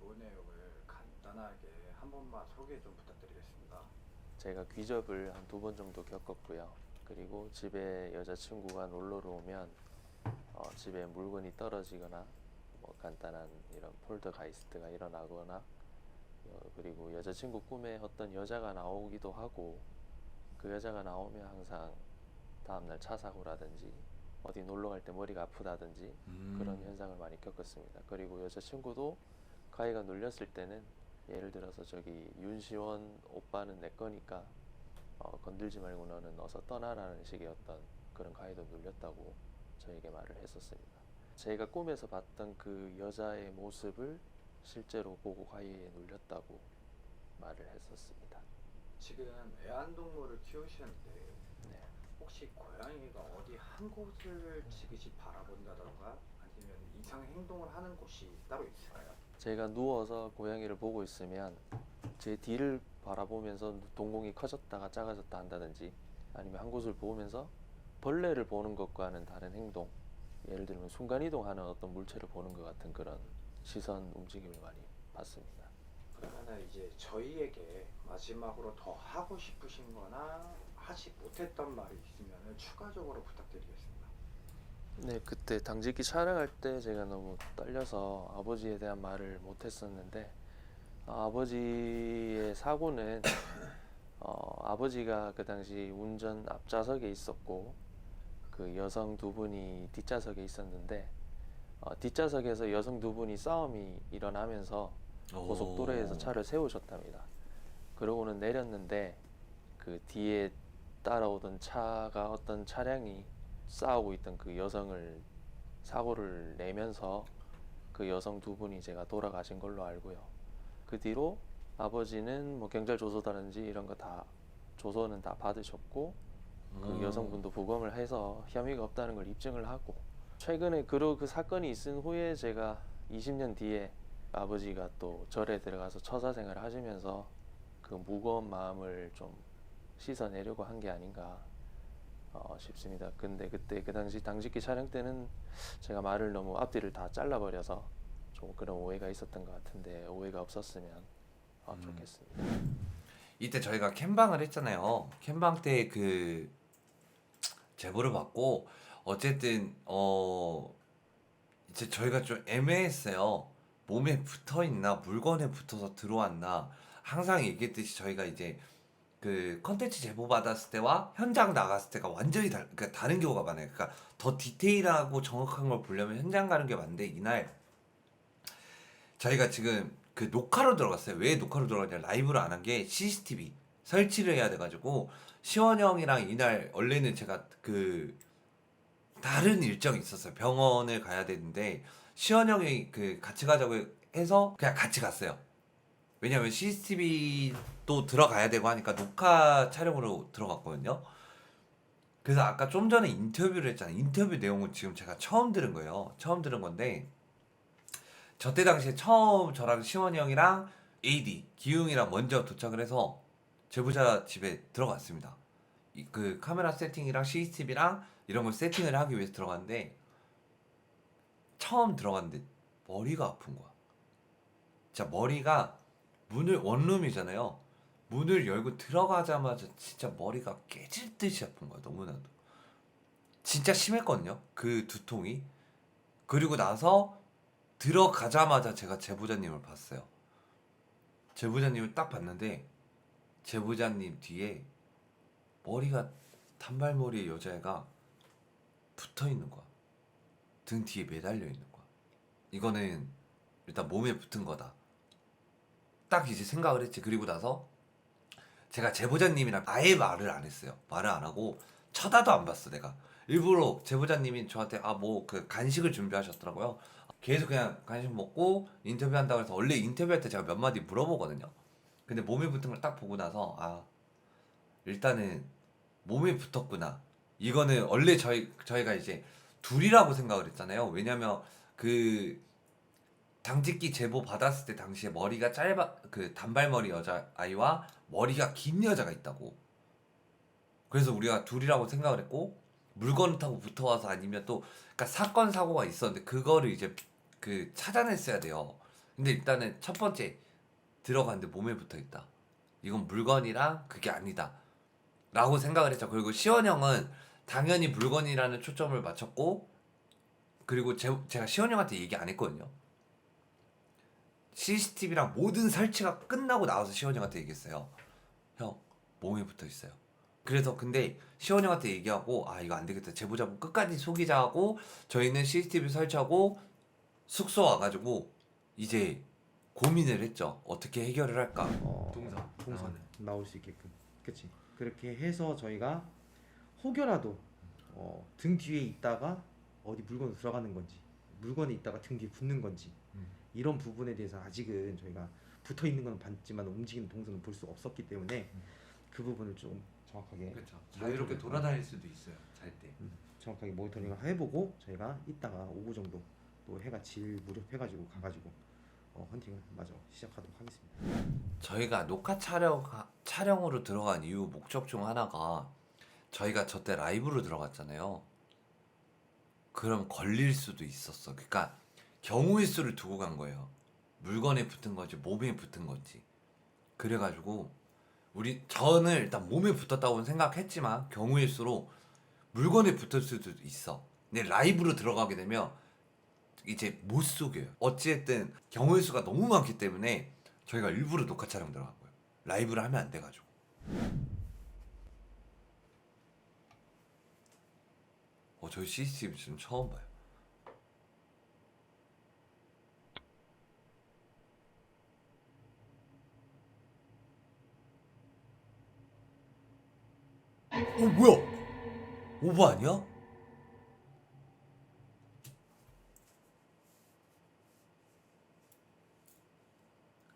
제보 내용을 간단하게 한 번만 소개 좀 부탁드리겠습니다. 제가 귀접을 한 2번 정도 겪었고요. 그리고 집에 여자친구가 놀러를 오면 집에 물건이 떨어지거나 뭐 간단한 이런 폴더가이스트가 일어나거나 그리고 여자친구 꿈에 어떤 여자가 나오기도 하고 그 여자가 나오면 항상 다음날 차 사고라든지 어디 놀러 갈 때 머리가 아프다든지 그런 현상을 많이 겪었습니다. 그리고 여자친구도 가위가 눌렸을 때는 예를 들어서 저기 윤시원 오빠는 내 거니까 건들지 말고 너는 어서 떠나라는 식의 어떤 그런 가위도 눌렸다고 저에게 말을 했었습니다. 제가 꿈에서 봤던 그 여자의 모습을 실제로 보고 가위에 눌렸다고 말을 했었습니다. 지금 애완동물을 키우시는데 네. 혹시 고양이가 어디 한 곳을 지그시 바라본다던가 아니면 이상 행동을 하는 곳이 따로 있을까요? 제가 누워서 고양이를 보고 있으면 제 뒤를 바라보면서 동공이 커졌다가 작아졌다 한다든지 아니면 한 곳을 보면서 벌레를 보는 것과는 다른 행동, 예를 들면 순간이동하는 어떤 물체를 보는 것 같은 그런 시선 움직임을 많이 봤습니다. 그러면은 이제 저희에게 마지막으로 더 하고 싶으신 거나 하지 못했던 말이 있으면 추가적으로 부탁드리겠습니다. 네, 그때 당직기 촬영할 때 제가 너무 떨려서 아버지에 대한 말을 못했었는데 아버지의 사고는 아버지가 그 당시 운전 앞좌석에 있었고 그 여성 2분이 뒷좌석에 있었는데 뒷좌석에서 여성 2분이 싸움이 일어나면서 고속도로에서 차를 세우셨답니다. 그러고는 내렸는데 그 뒤에 따라오던 차가 어떤 차량이 싸우고 있던 그 여성을 사고를 내면서 그 여성 2분이 제가 돌아가신 걸로 알고요. 그 뒤로 아버지는 뭐 경찰 조서다든지 이런 거 다 조서는 다 받으셨고 그 여성분도 부검을 해서 혐의가 없다는 걸 입증을 하고 최근에 그 사건이 있은 후에 제가 20년 뒤에 아버지가 또 절에 들어가서 처사 생활을 하시면서 그 무거운 마음을 좀 씻어내려고 한 게 아닌가 싶습니다. 근데 그때 그 당시 당직기 촬영 때는 제가 말을 너무 앞뒤를 다 잘라버려서 좀 그런 오해가 있었던 것 같은데 오해가 없었으면 좋겠습니다. 이때 저희가 캠방을 했잖아요. 캠방 때 그 제보를 받고 어쨌든 이제 저희가 좀 애매했어요. 몸에 붙어 있나 물건에 붙어서 들어왔나. 항상 얘기했듯이 저희가 이제 그 컨텐츠 제보 받았을 때와 현장 나갔을 때가 완전히 그러니까 다른 경우가 많아요. 그러니까 더 디테일하고 정확한 걸 보려면 현장 가는 게 맞는데 이날 저희가 지금 그 녹화로 들어갔어요. 왜 녹화로 들어갔냐? 라이브를 안 한 게 CCTV 설치를 해야 돼가지고 시원 형이랑 이날 원래는 제가 그 다른 일정이 있었어요. 병원을 가야 되는데 시원 형이 그 같이 가자고 해서 그냥 같이 갔어요. 왜냐면 CCTV도 들어가야 되고 하니까 녹화 촬영으로 들어갔거든요. 그래서 아까 좀 전에 인터뷰를 했잖아요. 인터뷰 내용은 지금 제가 처음 들은 거예요. 처음 들은 건데 저 때 당시에 처음 저랑 시원이 형이랑 AD 기웅이랑 먼저 도착을 해서 제보자 집에 들어갔습니다. 그 카메라 세팅이랑 CCTV랑 이런 걸 세팅을 하기 위해서 들어갔는데 처음 들어갔는데 머리가 아픈 거야. 진짜 머리가 문을 원룸이잖아요. 문을 열고 들어가자마자 진짜 머리가 깨질 듯이 아픈 거야. 너무나도. 진짜 심했거든요. 그 두통이. 그리고 나서 들어가자마자 제가 제보자님을 봤어요. 제보자님을 딱 봤는데 제보자님 뒤에 머리가 단발머리의 여자애가 붙어 있는 거야. 등 뒤에 매달려 있는 거야. 이거는 일단 몸에 붙은 거다. 딱 이제 생각을 했지. 그리고 나서 제가 제보자님이랑 아예 말을 안 했어요. 말을 안 하고 쳐다도 안 봤어 내가. 일부러 제보자님이 저한테 뭐 그 간식을 준비하셨더라고요. 계속 그냥 간식 먹고 인터뷰한다고 해서 원래 인터뷰할 때 제가 몇 마디 물어보거든요. 근데 몸에 붙은 걸 딱 보고 나서 일단은 몸에 붙었구나. 이거는 원래 저희가 이제 둘이라고 생각을 했잖아요. 왜냐면 그 당직기 제보 받았을 때 당시에 머리가 그 단발머리 여자 아이와 머리가 긴 여자가 있다고. 그래서 우리가 둘이라고 생각을 했고 물건을 타고 붙어와서 아니면 또 그러니까 사건 사고가 있었는데 그거를 이제 그 찾아냈어야 돼요. 근데 일단은 첫 번째 들어갔는데 몸에 붙어 있다. 이건 물건이랑 그게 아니다. 라고 생각을 했죠. 그리고 시원 형은 당연히 물건이라는 초점을 맞췄고, 그리고 제가 시원 형한테 얘기 안 했거든요. CCTV랑 모든 설치가 끝나고 나와서 시원 형한테 얘기했어요. 형, 몸에 붙어 있어요. 그래서 근데 시원 형한테 얘기하고, 아 이거 안 되겠다. 제보자분 끝까지 속이자 하고, 저희는 CCTV 설치하고 숙소 와가지고 이제 고민을 했죠. 어떻게 해결을 할까. 동선 나올 수 있게끔. 그치. 그렇게 해서 저희가 혹여라도 등 뒤에 있다가 어디 물건으로 들어가는 건지, 물건에 있다가 등 뒤에 붙는 건지, 이런 부분에 대해서 아직은 저희가 붙어 있는 건 봤지만 움직이는 동선은 볼 수 없었기 때문에 그 부분을 좀 정확하게 그렇죠. 자유롭게 돌아다닐 수도 있어요. 잘 때. 정확하게 모니터링을 해보고 저희가 이따가 오후 정도 또 해가 질 무렵 해가지고 가가지고 헌팅을 마저 시작하도록 하겠습니다. 저희가 녹화 촬영으로 들어간 이유 목적 중 하나가, 저희가 저때 라이브로 들어갔잖아요. 그럼 걸릴 수도 있었어. 그러니까 경우의 수를 두고 간 거예요. 물건에 붙은 건지 몸에 붙은 건지. 그래가지고 저는 일단 몸에 붙었다고는 생각했지만 경우의 수로 물건에 붙을 수도 있어. 근데 라이브로 들어가게 되면 이제 못 속여요. 어찌됐든 경우의 수가 너무 많기 때문에 저희가 일부러 녹화 촬영 들어갔고요. 라이브를 하면 안 돼가지고. 저희 CCTV 지금 처음 봐요. 뭐야? 오버 아니야?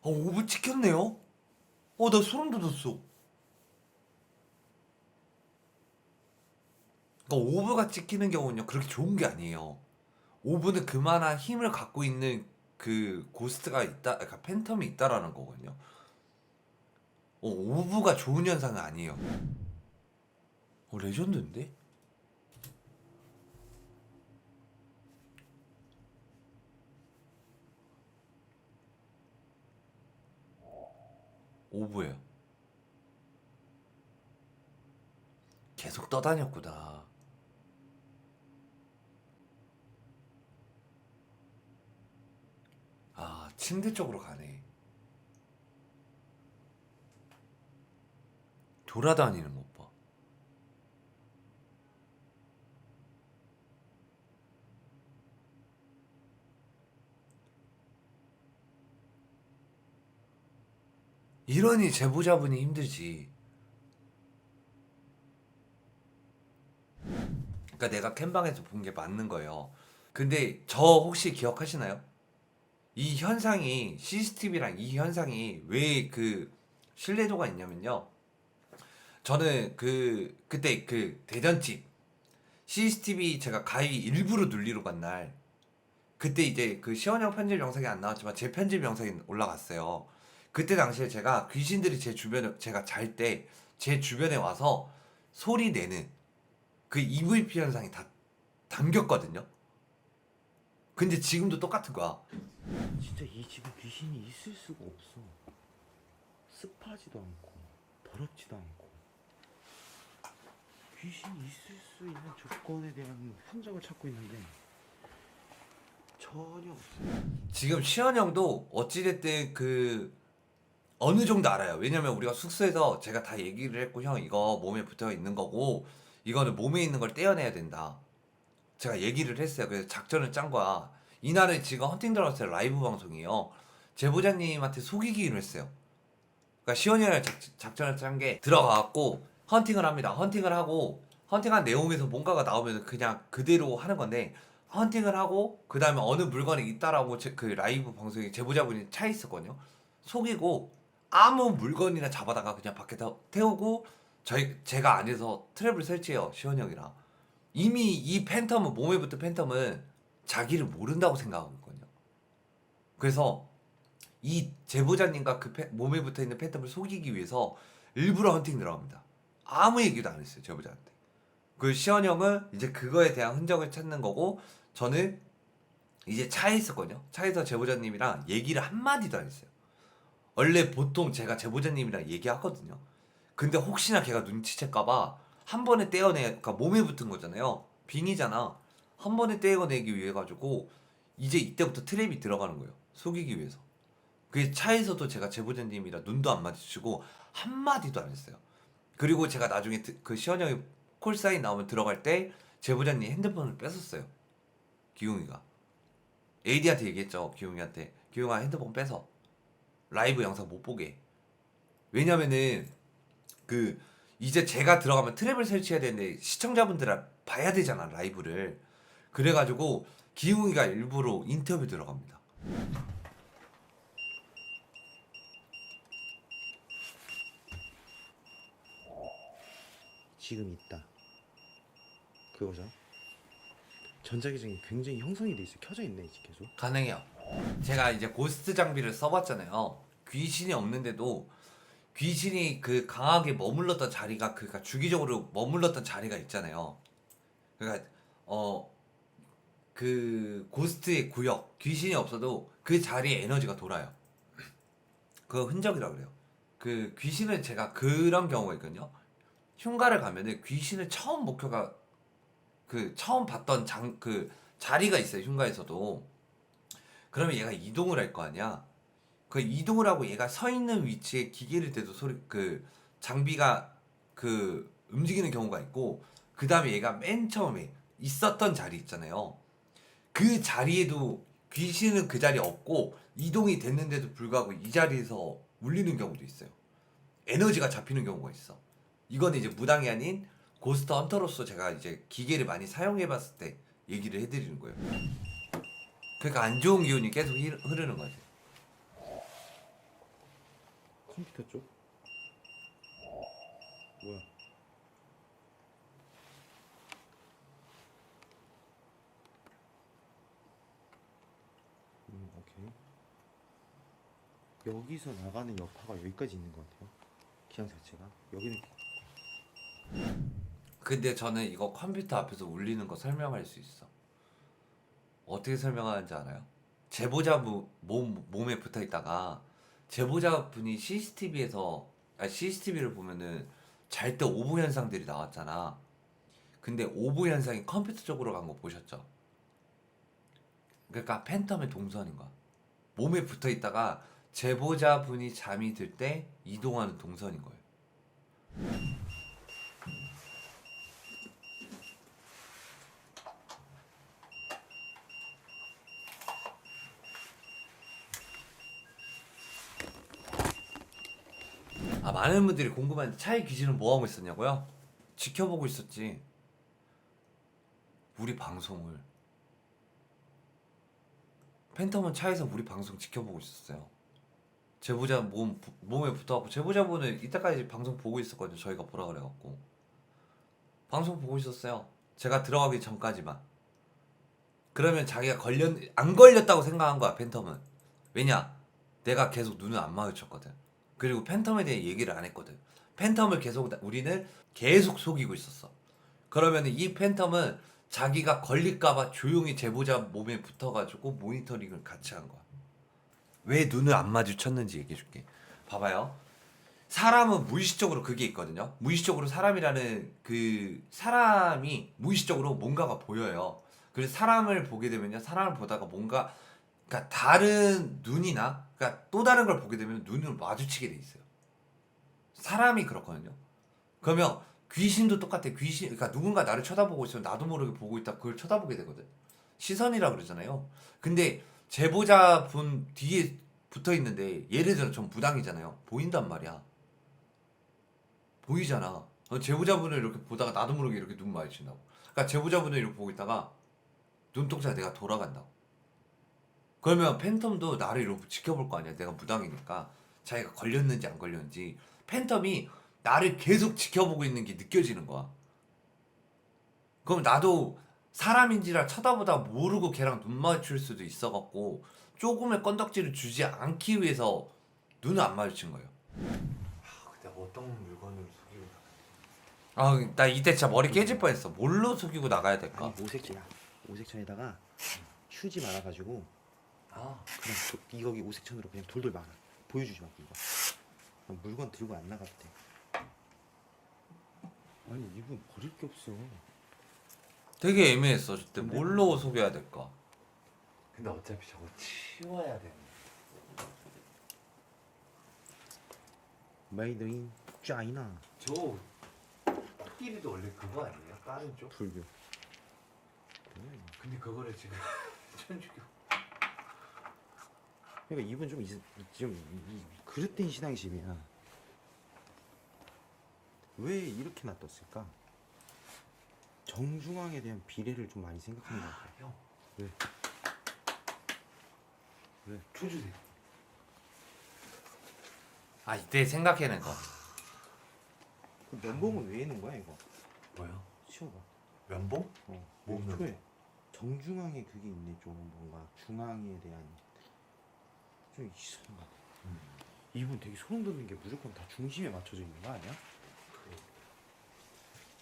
오브 찍혔네요? 나 소름 돋았어. 그러니까 오브가 찍히는 경우는요, 그렇게 좋은 게 아니에요. 오브는 그만한 힘을 갖고 있는 그 고스트가 있다, 그러니까 팬텀이 있다라는 거거든요. 오브가 좋은 현상은 아니에요. 레전드인데? 오브예요. 계속 떠다녔구나. 침대 쪽으로 가네. 돌아다니는 것 봐. 이러니 제보자분이 힘들지. 그러니까 내가 캠방에서 본 게 맞는 거예요. 근데 저 혹시 기억하시나요? 이 현상이, CCTV랑 이 현상이 왜 그 신뢰도가 있냐면요. 저는 그때 그 대전집 CCTV 제가 가위 일부러 눌리러 간 날, 그때 이제 그 시원형 편집 영상이 안 나왔지만 제 편집 영상이 올라갔어요. 그때 당시에 제가 귀신들이 제 주변에, 제가 잘 때 제 주변에 와서 소리 내는 그 EVP 현상이 다 담겼거든요. 근데 지금도 똑같은 거야. 진짜 이 집에 귀신이 있을 수가 없어. 습하지도 않고 더럽지도 않고 귀신이 있을 수 있는 조건에 대한 흔적을 찾고 있는데 전혀 없어요. 지금 시현 형도 어찌됐든 그 어느 정도 알아요. 왜냐면 우리가 숙소에서 제가 다 얘기를 했고, 형 이거 몸에 붙어 있는 거고 이거는 몸에 있는 걸 떼어내야 된다. 제가 얘기를 했어요. 그래서 작전을 짠 거야. 이날은 지금 헌팅 들어갔어요. 라이브 방송이에요. 제보자님한테 속이기로 했어요. 그러니까 시원이 형이랑 작전을 짠 게, 들어가갖고 헌팅을 합니다. 헌팅을 하고 헌팅한 내용에서 뭔가가 나오면 그냥 그대로 하는 건데, 헌팅을 하고 그 다음에 어느 물건이 있다라고 그 라이브 방송에 제보자분이 차 있었거든요. 속이고 아무 물건이나 잡아다가 그냥 밖에 태우고 제가 안에서 트랩을 설치해요. 시원 형이랑. 이미 이 팬텀은, 몸에 붙은 팬텀은 자기를 모른다고 생각하고 있거든요. 그래서 이 제보자님과 그 몸에 붙어있는 팬텀을 속이기 위해서 일부러 헌팅 들어갑니다. 아무 얘기도 안 했어요, 제보자한테. 그 시원 형은 이제 그거에 대한 흔적을 찾는 거고, 저는 이제 차에 있었거든요. 차에서 제보자님이랑 얘기를 한마디도 안 했어요. 원래 보통 제가 제보자님이랑 얘기하거든요. 근데 혹시나 걔가 눈치챌까봐 한 번에 그러니까 몸에 붙은 거잖아요. 빙이잖아. 한 번에 떼어내기 위해 가지고 이제 이때부터 트랩이 들어가는 거예요. 속이기 위해서. 그 차에서도 제가 제보자님이랑 눈도 안 마주치고 한마디도 안 했어요. 그리고 제가 나중에 그 시원 형이 콜사인 나오면 들어갈 때 제보자님 핸드폰을 뺏었어요. 기웅이가. AD한테 얘기했죠. 기웅이한테. 기웅아 핸드폰 뺏어. 라이브 영상 못 보게. 왜냐면은 그 이제 제가 들어가면 트랩을 설치해야 되는데 시청자분들 봐야 되잖아 라이브를. 그래가지고 기웅이가 일부러 인터뷰 들어갑니다. 지금 있다. 그거죠. 전자기장이 굉장히 형성이 돼 있어. 켜져 있네 이제 계속. 가능해요. 제가 이제 고스트 장비를 써봤잖아요. 귀신이 없는데도 귀신이 그 강하게 머물렀던 자리가 그러니까 주기적으로 머물렀던 자리가 있잖아요. 그러니까 그 고스트의 구역 귀신이 없어도 그 자리에 에너지가 돌아요. 그 흔적이라 그래요. 그 귀신은 제가 그런 경우가 있거든요. 흉가를 가면은 귀신을 처음 목표가 그 처음 봤던 그 자리가 있어요. 흉가에서도. 그러면 얘가 이동을 할 거 아니야. 그 이동을 하고 얘가 서 있는 위치에 기계를 대도 그 장비가 그 움직이는 경우가 있고, 그 다음에 얘가 맨 처음에 있었던 자리 있잖아요. 그 자리에도 귀신은 그 자리에 없고 이동이 됐는데도 불구하고 이 자리에서 울리는 경우도 있어요. 에너지가 잡히는 경우가 있어. 이건 이제 무당이 아닌 고스트 헌터로서 제가 이제 기계를 많이 사용해봤을 때 얘기를 해드리는 거예요. 그러니까 안 좋은 기운이 계속 흐르는 거지. 컴퓨터 쪽? 뭐야? 오케이. 여기서 나가는 여파가 여기까지 있는 것 같아요. 기장 자체가 여기는 근데 저는 이거 컴퓨터 앞에서 울리는 거 설명할 수 있어. 어떻게 설명하는지 알아요? 제보자 몸에 붙어 있다가 제보자분이 CCTV를 보면은 잘 때 오보 현상들이 나왔잖아. 근데 오보 현상이 컴퓨터 쪽으로 간 거 보셨죠? 그러니까 팬텀의 동선인 거야. 몸에 붙어 있다가 제보자분이 잠이 들 때 이동하는 동선인 거예요. 많은 분들이 궁금한데 차의 귀신은 뭐 하고 있었냐고요? 지켜보고 있었지. 우리 방송을. 팬텀은 차에서 우리 방송 지켜보고 있었어요. 제보자 몸에 붙어갖고 제보자분은 이때까지 방송 보고 있었거든요. 저희가 보라 그래갖고 방송 보고 있었어요. 제가 들어가기 전까지만. 그러면 자기가 안 걸렸다고 생각한 거야. 팬텀은. 왜냐? 내가 계속 눈을 안 마주쳤거든. 그리고 팬텀에 대해 얘기를 안 했거든. 팬텀을 우리는 계속 속이고 있었어. 그러면 이 팬텀은 자기가 걸릴까봐 조용히 제보자 몸에 붙어가지고 모니터링을 같이 한 거야. 왜 눈을 안 마주쳤는지 얘기해줄게. 봐봐요. 사람은 무의식적으로 그게 있거든요. 무의식적으로 사람이 무의식적으로 뭔가가 보여요. 그래서 사람을 보게 되면요. 사람을 보다가 뭔가 그러니까 다른 눈이나 그러니까 또 다른 걸 보게 되면 눈을 마주치게 돼 있어요. 사람이 그렇거든요. 그러면 귀신도 똑같아. 그러니까 누군가 나를 쳐다보고 있으면 나도 모르게 보고 있다. 그걸 쳐다보게 되거든. 시선이라 그러잖아요. 근데 제보자분 뒤에 붙어 있는데 예를 들어 전 무당이잖아요. 보인단 말이야. 보이잖아. 제보자분을 이렇게 보다가 나도 모르게 이렇게 눈 마주친다고. 그러니까 제보자분을 이렇게 보고 있다가 눈동자 내가 돌아간다고. 그러면 팬텀도 나를 이렇게 지켜볼 거 아니야. 내가 무당이니까. 자기가 걸렸는지 안 걸렸는지. 팬텀이 나를 계속 지켜보고 있는 게 느껴지는 거야. 그럼 나도 사람인지라 쳐다보다 모르고 걔랑 눈 마주칠 수도 있어갖고 조금의 건덕지를 주지 않기 위해서 눈을 안 마주친 거예요. 그때 어떤 물건을 속이고 나갔지? 나 이때 진짜 머리 깨질 뻔했어. 뭘로 속이고 나가야 될까? 아니 오색이야. 오색천에다가 휴지 말아가지고 아 그냥 이거기 오색천으로 그냥 돌돌 말아. 보여주지 마 이거. 그냥 물건 들고 안 나가도 돼. 아니 이분 버릴 게 없어. 되게 애매했어. 그때 근데- 뭘로 소개해야 될까? 근데 어차피 저거 치워야 되는. 메이드 인 짜이나. 저 코끼리도 원래 그거 아니에요? 다른 쪽? 불교. 근데 그거를 지금 천주교. 그러니까 이분 좀 그릇된 신앙심이야. 왜 이렇게 놔뒀을까? 정중앙에 대한 비례를 좀 많이 생각하는 것 같아. 형. 왜? 주주세요. 아 이때 생각해낸 거. 그 면봉은 왜 있는 거야 이거? 뭐요? 치워봐. 면봉? 여기 뭐 초에 정중앙에 그게 있네. 좀 뭔가 중앙에 대한 좀 이상한 것 같아. 이분 되게 소름 돋는 게 무조건 다 중심에 맞춰져 있는 거 아니야?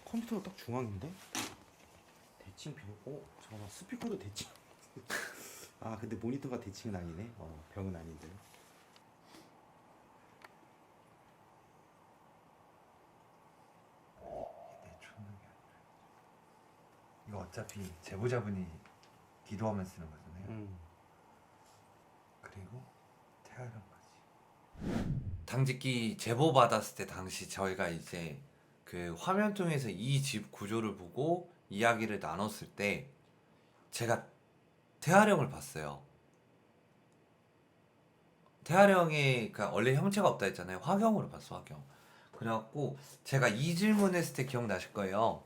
컴퓨터가 딱 중앙인데? 대칭 잠깐만 스피커도 대칭. 아 근데 모니터가 대칭은 아니네. 병은 아닌데. 내 쫓는 게 아니라. 이거 어차피 제보자분이 기도하면 쓰는 거잖아요. 그리고 태아령까지. 당직기 제보 받았을 때 당시 저희가 이제 그 화면 통해서 이 집 구조를 보고 이야기를 나눴을 때 제가 태아령을 봤어요. 태아령이 그러니까 원래 형체가 없다 했잖아요. 화경으로 봤어, 화경. 그래갖고 제가 이 질문했을 때 기억나실 거예요.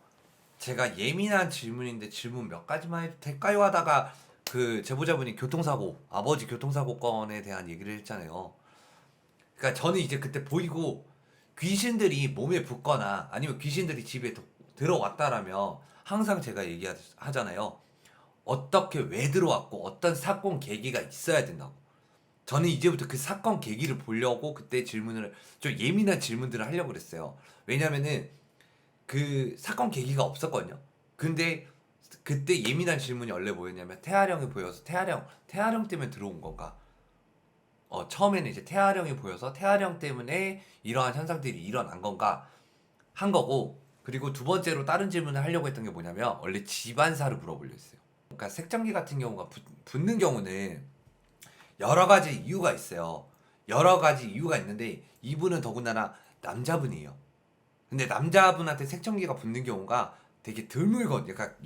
제가 예민한 질문인데 질문 몇 가지만 해도 될까요? 하다가 그 제보자분이 교통사고, 아버지 교통사고 건에 대한 얘기를 했잖아요. 그러니까 저는 이제 그때 보이고 귀신들이 몸에 붙거나 아니면 귀신들이 집에 들어왔다라면 항상 제가 얘기하잖아요. 어떻게 왜 들어왔고 어떤 사건 계기가 있어야 된다고. 저는 이제부터 그 사건 계기를 보려고 그때 질문을 좀 예민한 질문들을 하려고 그랬어요. 왜냐면은 그 사건 계기가 없었거든요. 근데 그때 예민한 질문이 원래 뭐였냐면 태아령이 보여서 태아령 때문에 들어온 건가? 처음에는 이제 태아령이 보여서 태아령 때문에 이러한 현상들이 일어난 건가 한 거고, 그리고 두 번째로 다른 질문을 하려고 했던 게 뭐냐면 원래 집안사를 물어보려 했어요. 그러니까 색전기 같은 경우가 붙는 경우는 여러 가지 이유가 있어요. 여러 가지 이유가 있는데 이분은 더군다나 남자분이에요. 근데 남자분한테 색전기가 붙는 경우가 되게 드물거든요. 그러니까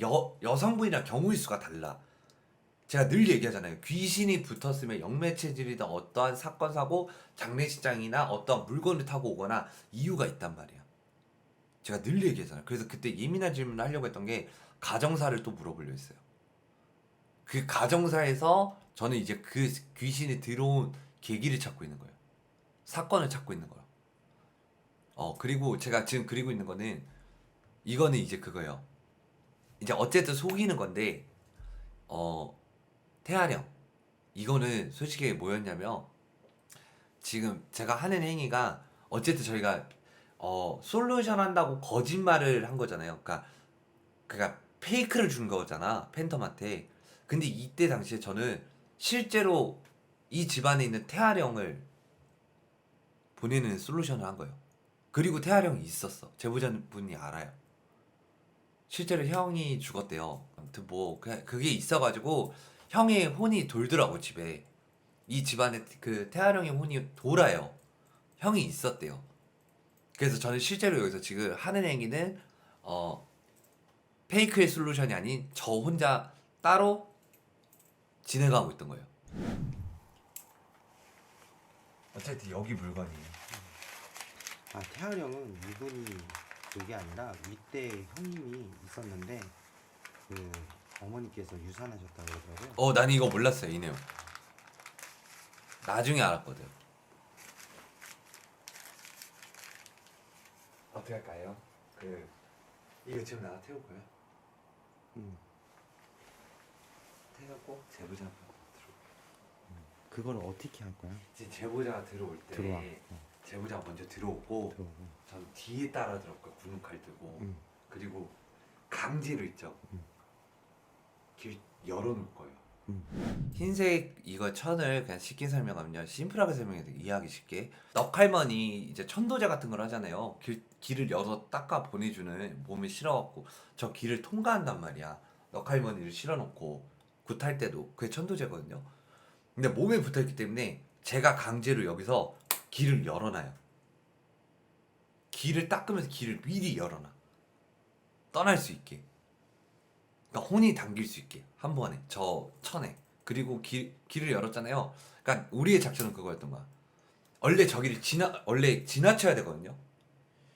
여성분이랑 경우의 수가 달라. 제가 늘 얘기하잖아요. 귀신이 붙었으면 영매체질이든 어떠한 사건 사고 장례식장이나 어떠한 물건을 타고 오거나 이유가 있단 말이야. 제가 늘 얘기하잖아요. 그래서 그때 예민한 질문을 하려고 했던 게 가정사를 또 물어보려 했어요. 그 가정사에서 저는 이제 그 귀신이 들어온 계기를 찾고 있는 거예요. 사건을 찾고 있는 거예요. 그리고 제가 지금 그리고 있는 거는 이거는 이제 그거예요. 이제 어쨌든 속이는 건데 태아령 이거는 솔직히 뭐였냐면 지금 제가 하는 행위가 어쨌든 저희가 솔루션 한다고 거짓말을 한 거잖아요. 그러니까 페이크를 준 거잖아, 팬텀한테. 근데 이때 당시에 저는 실제로 이 집안에 있는 태아령을 보내는 솔루션을 한 거예요. 그리고 태아령이 있었어. 제보자분이 알아요. 실제로 형이 죽었대요. 아무튼 뭐 그게 있어가지고 형의 혼이 돌더라고, 집에. 이 집안에 그 태아령의 혼이 돌아요. 형이 있었대요. 그래서 저는 실제로 여기서 지금 하는 행위는 페이크의 솔루션이 아닌 저 혼자 따로 진행하고 있던 거예요. 어쨌든 여기 물건이에요. 아 태아령은 이분이 그게 아니라 윗대 형님이 있었는데 그 어머니께서 유산하셨다고 그러더라고요. 난 이거 몰랐어요, 이 내용. 나중에 알았거든. 어떻게 할까요? 이거 지금 나가 태울 거예요? 태우고 제보자 들어. 그걸 어떻게 할 거야? 이제 제보자가 들어올 때 들어와. 제보자가 먼저 들어오고 들어오고. 전 뒤에 따라 들어올 거예요. 구눈칼 들고. 음. 그리고 강제로 있죠. 길 열어놓을 거예요. 흰색 이거 천을 그냥 쉽게 설명하면요, 심플하게 설명해도 이해하기 쉽게, 넉할머니 이제 천도제 같은 걸 하잖아요. 길을 열어 닦아 보내주는, 몸에 실어갖고 저 길을 통과한단 말이야. 넉할머니를 실어놓고 굿할 때도 그게 천도제거든요. 근데 몸에 붙어있기 때문에 제가 강제로 여기서 길을 열어놔요. 길을 닦으면서 길을 미리 열어놔. 떠날 수 있게. 그러니까 혼이 당길 수 있게 한 번에 저 천에. 그리고 길을 열었잖아요. 그러니까 우리의 작전은 그거였던 거야. 원래 저기를 원래 지나쳐야 되거든요.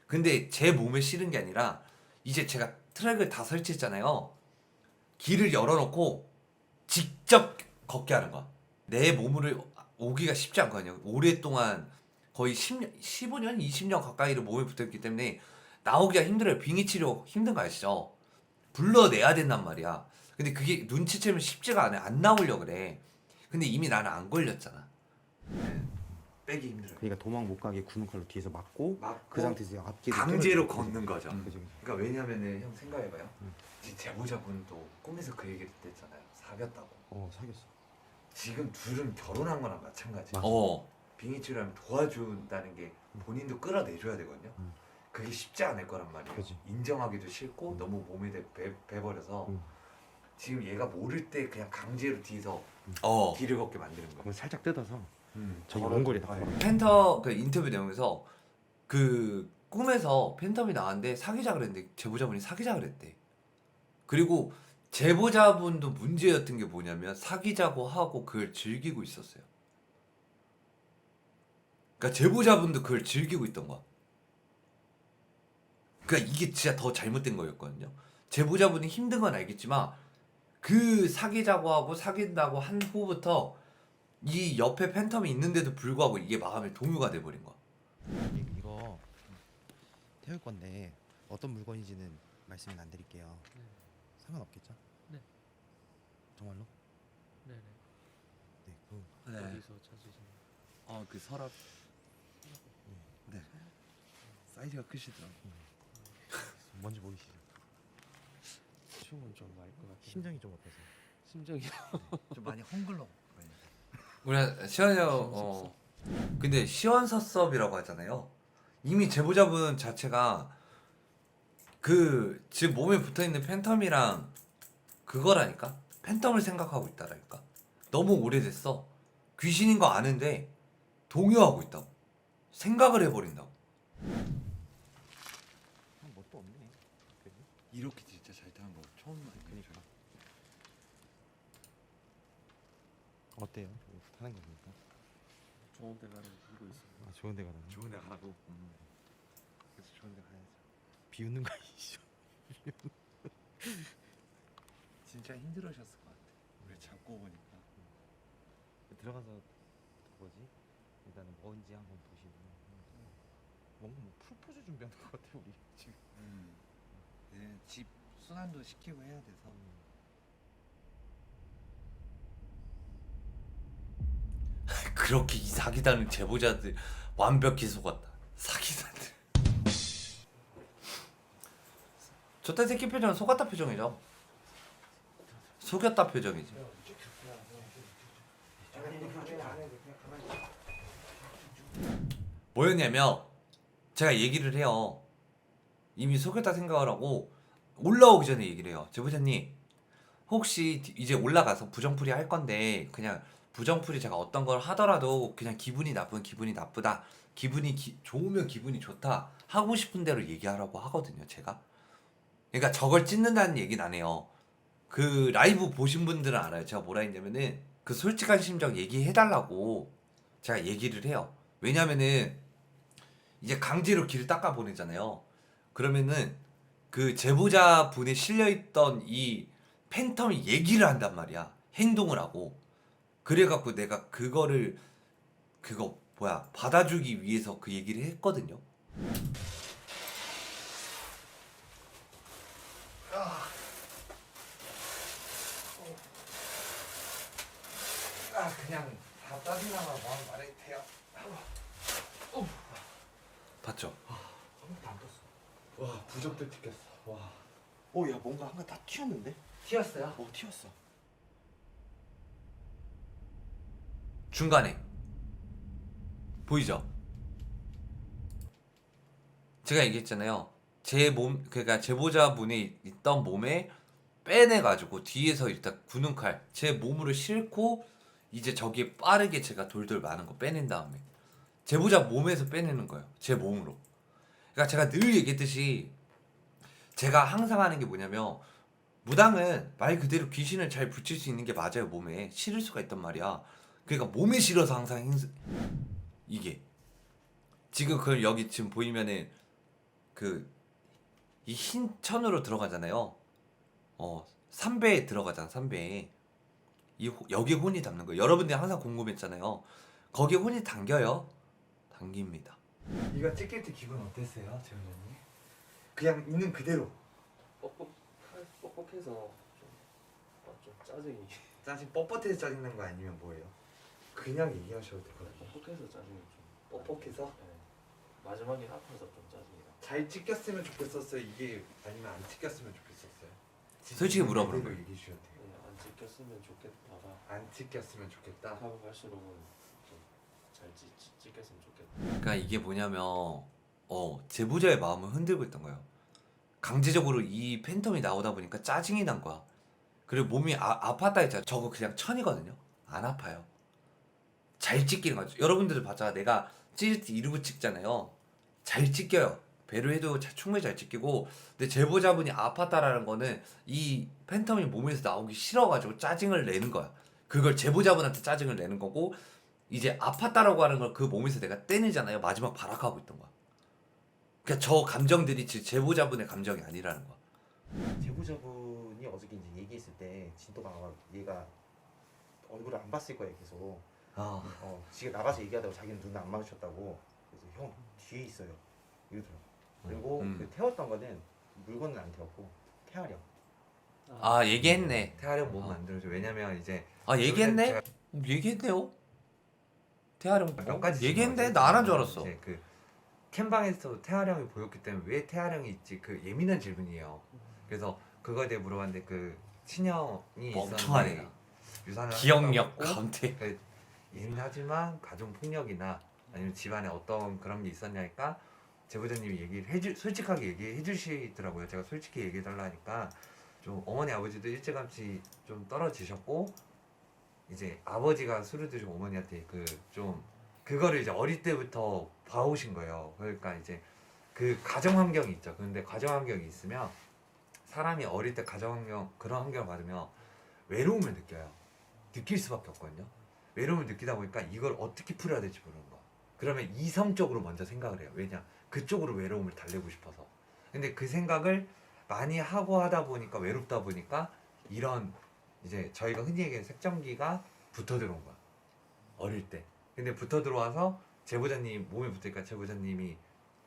근데 제 몸에 실은 게 아니라 이제 제가 트랙을 다 설치했잖아요. 길을 열어놓고 직접 걷게 하는 거야. 내 몸을 오기가 쉽지 않거든요. 오랫동안 거의 10년, 15년, 20년 가까이를 몸에 붙어있기 때문에 나오기가 힘들어요. 빙의 치료 힘든 거 아시죠? 불러내야 된단 말이야. 근데 그게 눈치채면 쉽지가 않아. 안 나오려고 그래. 근데 이미 나는 안 걸렸잖아. 빼기 힘들어요. 그러니까 도망 못 가게 구는 칼로 뒤에서 막고 막고 그 상태에서 앞뒤로 강제로 떨어지고. 걷는 거죠. 그죠. 그러니까 왜냐면은 형 생각해봐요. 지금 제보자분도 꿈에서 그 얘기를 했잖아요. 사귀었다고. 사귀었어. 지금 둘은 결혼한 거랑 마찬가지야. 맞아. 빙의 치료하면 도와준다는 게 본인도 끌어내줘야 되거든요. 그게 쉽지 않을 거란 말이에요. 그치. 인정하기도 싫고 너무 몸에 배버려서 지금 얘가 모를 때 그냥 강제로 뒤에서 길을 걷게 만드는 거야. 그럼 살짝 뜯어서 저기 걸어- 원골에다 걸어. 걸어. 펜터 그 인터뷰 내용에서 그 꿈에서 팬텀이 나왔는데 사귀자 그랬는데 제보자분이 사귀자 그랬대. 그리고 제보자분도 문제였던 게 뭐냐면 사귀자고 하고 그걸 즐기고 있었어요. 그러니까 제보자분도 그걸 즐기고 있던 거야. 그러니까 이게 진짜 더 잘못된 거였거든요. 제보자분이 힘든 건 알겠지만 그 사귀자고 하고 사귄다고 한 후부터 이 옆에 팬텀이 있는데도 불구하고 이게 마음의 동요가 돼버린 거야. 이거 태울 건데 어떤 물건인지는 말씀은 안 드릴게요. 상관없겠죠? 네. 정말로? 네네. 네, 그 어디서 찾으신? 그 서랍. 네. 사이즈가 크시더라고. 뭔지 보이시죠? 춤은 좀 알 것 같아요. 심정이 좀 어떠세요? 심정이 좀 많이 헝글러. 우리 시원이 형, 근데 시원섭섭이라고 하잖아요. 이미 제보자분 자체가 그 지금 몸에 붙어 있는 팬텀이랑 그거라니까. 팬텀을 생각하고 있다라니까. 너무 오래됐어. 귀신인 거 아는데 동요하고 있다고. 생각을 해버린다고. 뭣도 없네. 그지? 이렇게 진짜 잘 타는 거 처음 봤네. 그러니까. 어때요? 이거 타는 거 보니까. 좋은 데 가는 이고 있습니다. 좋은 데 가라. 좋은 데 가라고. 그래서 좋은 데 가야죠. 비웃는 거 아니죠? 진짜 힘들으셨을 것 같아. 우리 잡고 보니까. 들어가서 뭐지? 일단은 뭔지 한번 보시고 뭔가 뭐 프로포즈 준비하는 것 같아 우리 지금. 이제 집 순환도 시키고 해야 돼서. 그렇게 이 사기다는 제보자들 완벽히 속았다. 사기다들. 저때 새끼 표정은 속았다 표정이죠. 속였다 표정이지. 뭐였냐면 제가 얘기를 해요. 이미 속였다 생각을 하고 올라오기 전에 얘기를 해요. 제보자님 혹시 이제 올라가서 부정풀이 할 건데 그냥 부정풀이 제가 어떤 걸 하더라도 그냥 기분이 나쁘면 기분이 나쁘다, 기분이 좋으면 기분이 좋다 하고 싶은 대로 얘기하라고 하거든요. 제가. 그러니까 저걸 찢는다는 얘기는 안 해요. 그 라이브 보신 분들은 알아요. 제가 뭐라 했냐면은 그 솔직한 심정 얘기해달라고 제가 얘기를 해요. 왜냐면은 이제 강제로 길을 닦아 보내잖아요. 그러면은 그 제보자 분에 실려있던 이 팬텀이 얘기를 한단 말이야. 행동을 하고. 그래갖고 내가 그거를 받아주기 위해서 그 얘기를 했거든요. 그냥 다 짜증나만 마음 말해 돼요. 봤죠? 와 부적도 튀겼어. 와. 야 뭔가 한가 다 튀었는데? 튀었어요? 튀었어. 중간에 보이죠? 제가 얘기했잖아요. 제 몸, 그러니까 제보자분이 있던 몸에 빼내가지고 뒤에서 일단 구눈칼 제 몸으로 싣고 이제 저기에 빠르게 제가 돌돌 마는 거 빼낸 다음에 제보자 몸에서 빼내는 거예요. 제 몸으로. 그러니까 제가 늘 얘기했듯이 제가 항상 하는 게 뭐냐면 무당은 말 그대로 귀신을 잘 붙일 수 있는 게 맞아요. 몸에 실을 수가 있단 말이야. 그러니까 몸에 실어서 항상 이게 지금 그 여기 지금 보이면은 그 이 흰 천으로 들어가잖아요. 3배에 들어가잖아. 3배에 여기 혼이 담는 거예요. 여러분들이 항상 궁금했잖아요. 거기에 혼이 담겨요. 담깁니다. 이거 찍힐 때 기분 어땠어요, 재훈님? 그냥 있는 그대로. 뻑뻑해서 좀 짜증이 짜증 뻣뻣해서 짜증난 거 아니면 뭐예요? 그냥 얘기하셔도 되거든요. 뻑뻑해서 짜증이 좀 뻑뻑해서? 네. 마지막에 아파서 좀 짜증이 나. 잘 찍혔으면 좋겠었어요. 이게 아니면 안 찍혔으면 좋겠었어요. 솔직히 물어보는 그대로 거예요. 얘기해 주셔도 돼요. 네, 안 찍혔으면 좋겠다가 안 찍혔으면 좋겠다. 하고 갈수록은 좀잘 찍혔으면 좋겠다. 그러니까 이게 뭐냐면 제보자의 마음을 흔들고 있던 거예요. 강제적으로 이 팬텀이 나오다 보니까 짜증이 난 거야. 그리고 몸이 아팠다 했잖아. 저거 그냥 천이거든요. 안 아파요. 잘 찍히는 거죠. 여러분들도 봤잖아. 내가 찌릿 이러고 찍잖아요. 잘 찍혀요. 배로 해도 충분히 잘 찍히고. 근데 제보자분이 아팠다라는 거는 이 팬텀이 몸에서 나오기 싫어가지고 짜증을 내는 거야. 그걸 제보자분한테 짜증을 내는 거고, 이제 아팠다라고 하는 걸 그 몸에서 내가 떼내잖아요. 마지막 발악하고 있던 거야. 그러니까 저 감정들이 제보자분의 감정이 아니라는 거야. 제보자분이 어저께 이제 얘기했을 때 진또가 아마 얘가 얼굴을 안 봤을 거예요 계속. 지가 나가서 얘기하다가 자기는 눈 안 마주쳤다고. 그래서 형 뒤에 있어요 이러더라고. 그리고 그 태웠던 거는 물건은 안 태웠고 태아령. 아 얘기했네. 태아령 못 만들어줘. 왜냐면 이제 얘기했네? 얘기했네요. 태아령 몇 가지 얘기했네? 나 안 한 줄 알았어. 이제 그 캠방에서 태아령이 보였기 때문에 왜 태아령이 있지? 그 예민한 질문이에요. 그래서 그거에 대해 물어봤는데 그 친형이 멍청하네. 있었는데 유산을 기억력 하고 감퇴. 그 예민하지만 가정 폭력이나 아니면 집안에 어떤 그런 게 있었냐니까 제보자님이 솔직하게 얘기해 주시더라고요. 제가 솔직히 얘기해 달라 하니까 좀 어머니 아버지도 일찌감치 좀 떨어지셨고 이제 아버지가 술을 드시고 어머니한테 그거를 이제 어릴 때부터 봐오신 거예요. 그러니까 이제 그 가정 환경이 있죠. 그런데 가정 환경이 있으면 사람이 어릴 때 가정 환경 그런 환경을 받으면 외로움을 느껴요. 느낄 수밖에 없거든요. 외로움을 느끼다 보니까 이걸 어떻게 풀어야 될지 모르는 거야. 그러면 이성적으로 먼저 생각을 해요. 왜냐? 그쪽으로 외로움을 달래고 싶어서. 근데 그 생각을 많이 하고 하다 보니까 외롭다 보니까 이런 이제 저희가 흔히 얘기하는 색정기가 붙어 들어온 거야. 어릴 때. 근데 붙어 들어와서 제보자님 몸에 붙으니까 제보자님이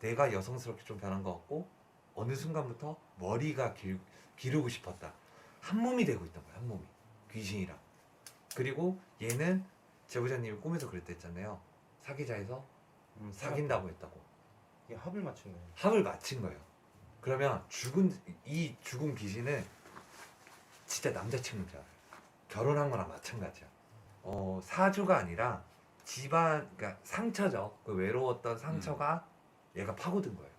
내가 여성스럽게 좀 변한 것 같고 어느 순간부터 머리가 기르고 싶었다. 한 몸이 되고 있던 거야. 한 몸이. 귀신이랑. 그리고 얘는 제보자님이 꿈에서 그랬다 했잖아요. 사기자에서 사귄다고 했다고. 이게 합을 맞춘 거예요. 합을 맞힌 거예요. 그러면 이 죽은 귀신은 진짜 남자친구인 줄 알아요. 결혼한 거랑 마찬가지야. 사주가 아니라 집안, 그러니까 상처죠. 그 외로웠던 상처가 얘가 파고든 거예요.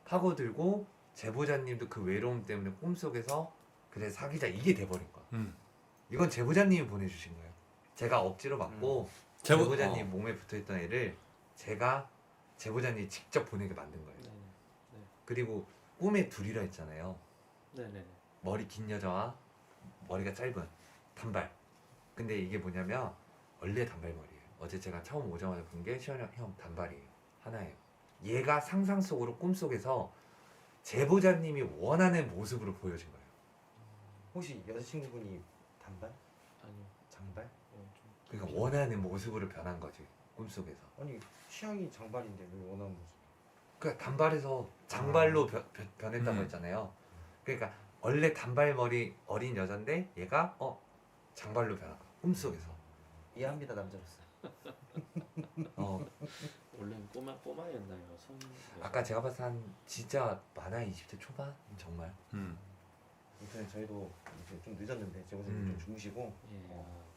파고들고 제보자님도 그 외로움 때문에 꿈속에서 그래 사귀자 이게 돼버린 거야. 이건 제보자님이 보내주신 거예요. 제가 억지로 받고 제보자님 몸에 붙어있던 애를 제가 제보자님이 직접 보내게 만든 거예요. 네네. 네. 그리고 꿈에 둘이라 했잖아요. 네네. 머리 긴 여자와 머리가 짧은 단발. 근데 이게 뭐냐면 원래 단발머리예요. 어제 제가 처음 오자마자 본 게 시원이 형 단발이에요. 하나예요. 얘가 상상 속으로 꿈속에서 제보자님이 원하는 모습으로 보여진 거예요. 혹시 여자친구분이 단발? 아니요. 장발? 그러니까 원하는 모습으로 변한 거지 꿈속에서. 아니 취향이 장발인데 왜 원하는 모습? 그러니까 단발에서 장발로 변했다고 했잖아요. 그러니까 원래 단발머리 어린 여잔데 얘가 장발로 변한 거야 꿈속에서. 이해합니다 남자로서. 원래는 꼬마였나요? 아까 제가 봤을 때 한 진짜 많아 20대 초반 정말. 아무튼 저희도 이제 좀 늦었는데 제보자님 좀 주무시고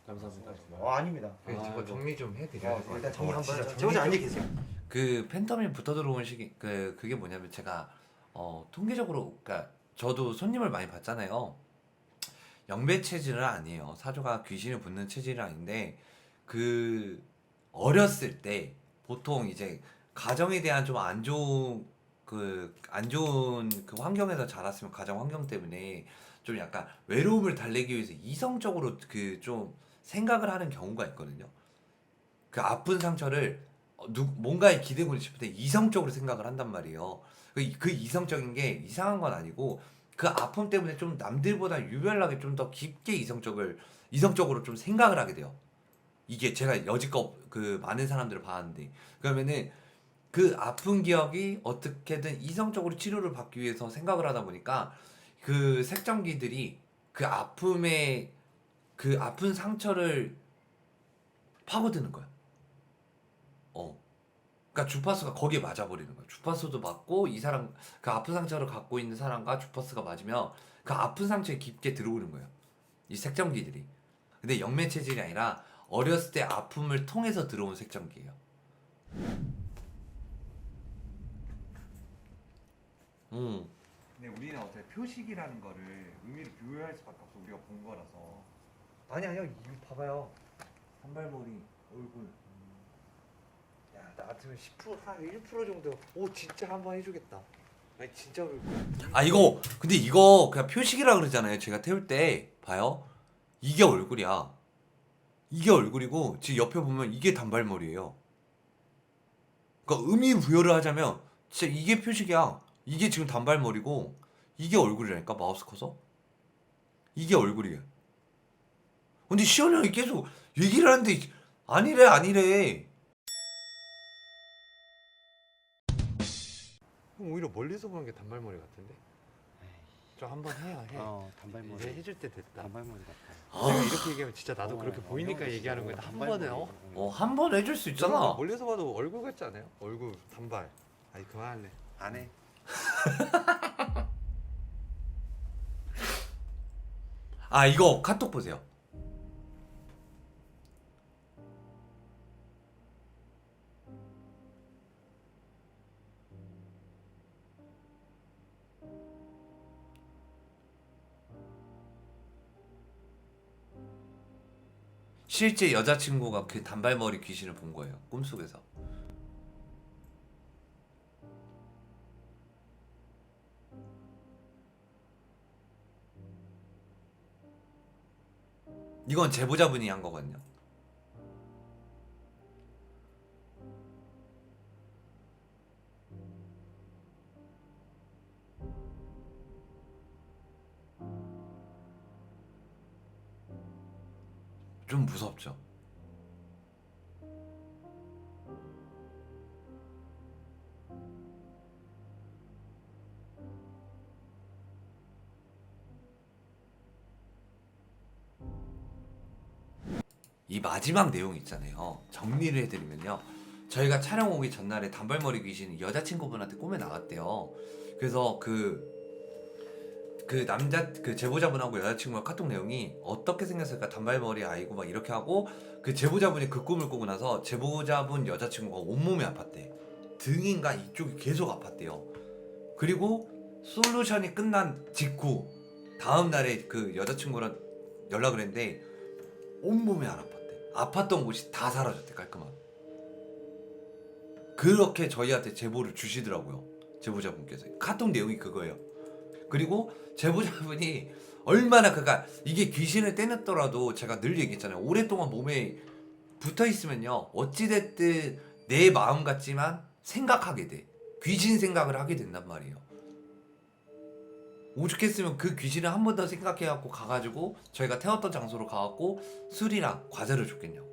감사합니다. 아닙니다. 저거 정리 좀 해드려야 돼요. 일단 정리 한번 진짜 하죠. 정리 제보자 좀- 앉아 계세요. 그 팬텀이 붙어 들어온 시기 그게 뭐냐면 제가 통계적으로 그러니까 저도 손님을 많이 받잖아요. 영배 체질은 아니에요. 사조가 귀신을 붙는 체질은 아닌데 그 어렸을 때 보통 이제 가정에 대한 좀 안 좋은 그 환경에서 자랐으면 가정 환경 때문에 좀 약간 외로움을 달래기 위해서 이성적으로 그 좀 생각을 하는 경우가 있거든요. 그 아픈 상처를 뭔가에 기대고 싶을 때 이성적으로 생각을 한단 말이에요. 그 이성적인 게 이상한 건 아니고 그 아픔 때문에 좀 남들보다 유별나게 좀 더 깊게 이성적으로 좀 생각을 하게 돼요. 이게 제가 여지껏 그 많은 사람들을 봤는데 그러면은 그 아픈 기억이 어떻게든 이성적으로 치료를 받기 위해서 생각을 하다 보니까 그 색정기들이 그 아픔의 그 아픈 상처를 파고드는 거야. 그러니까 주파수가 거기에 맞아버리는 거야. 주파수도 맞고 이 사람 그 아픈 상처를 갖고 있는 사람과 주파수가 맞으면 그 아픈 상처에 깊게 들어오는 거예요. 이 색정기들이. 근데 영매 체질이 아니라 어렸을 때 아픔을 통해서 들어온 색정기예요. 근데 우리는 어차피 표식이라는 거를 의미를 부여할 수밖에 없어. 우리가 본 거라서. 아니야 형 이거 봐봐요. 단발머리 얼굴. 야, 나 같으면 10%, 한 1% 정도. 오, 진짜 한번 해주겠다. 아니 진짜 얼굴. 근데 이거 그냥 표식이라 그러잖아요. 제가 태울 때 봐요. 이게 얼굴이야. 이게 얼굴이고 지금 옆에 보면 이게 단발머리예요. 그러니까 의미 부여를 하자면 진짜 이게 표식이야. 이게 지금 단발머리고 이게 얼굴이라니까 마우스 커서. 이게 얼굴이에요. 근데 시원이 형이 계속 얘기를 하는데 아니래. 오히려 멀리서 보는 게 단발머리 같은데. 저 한번 해야 해. 단발머리. 이제 해줄 때 됐다. 단발머리 같아. 내가 이렇게 얘기하면 진짜 나도 그렇게 보이니까 얘기하는 거야. 한 번에 한 번 해줄 수 있잖아. 멀리서 봐도 얼굴 같지 않아요? 얼굴 단발. 아니 그만할래. 안 해. 이거 카톡 보세요. 실제 여자친구가 그 단발머리 귀신을 본 거예요. 꿈속에서. 이건 제보자분이 한 거거든요. 좀 무섭죠. 이 마지막 내용 있잖아요. 정리를 해드리면요. 저희가 촬영 오기 전날에 단발머리 귀신이 여자친구분한테 꿈에 나왔대요. 그래서 그 제보자분하고 여자친구가 카톡 내용이 어떻게 생겼을까 단발머리 아이고 막 이렇게 하고 그 제보자분이 그 꿈을 꾸고 나서 제보자분 여자친구가 온몸이 아팠대. 등인가 이쪽이 계속 아팠대요. 그리고 솔루션이 끝난 직후 다음날에 그 여자친구랑 연락을 했는데 온몸이 안 아팠대. 아팠던 곳이 다 사라졌대 깔끔하게. 그렇게 저희한테 제보를 주시더라고요. 제보자분께서. 카톡 내용이 그거예요. 그리고 제보자분이 얼마나 그러니까 이게 귀신을 떼냈더라도 제가 늘 얘기했잖아요. 오랫동안 몸에 붙어 있으면요. 어찌됐든 내 마음 같지만 생각하게 돼. 귀신 생각을 하게 된단 말이에요. 오죽했으면 그 귀신을 한 번 더 생각해갖고 가가지고 저희가 태웠던 장소로 가갖고 술이랑 과자를 줬겠냐고.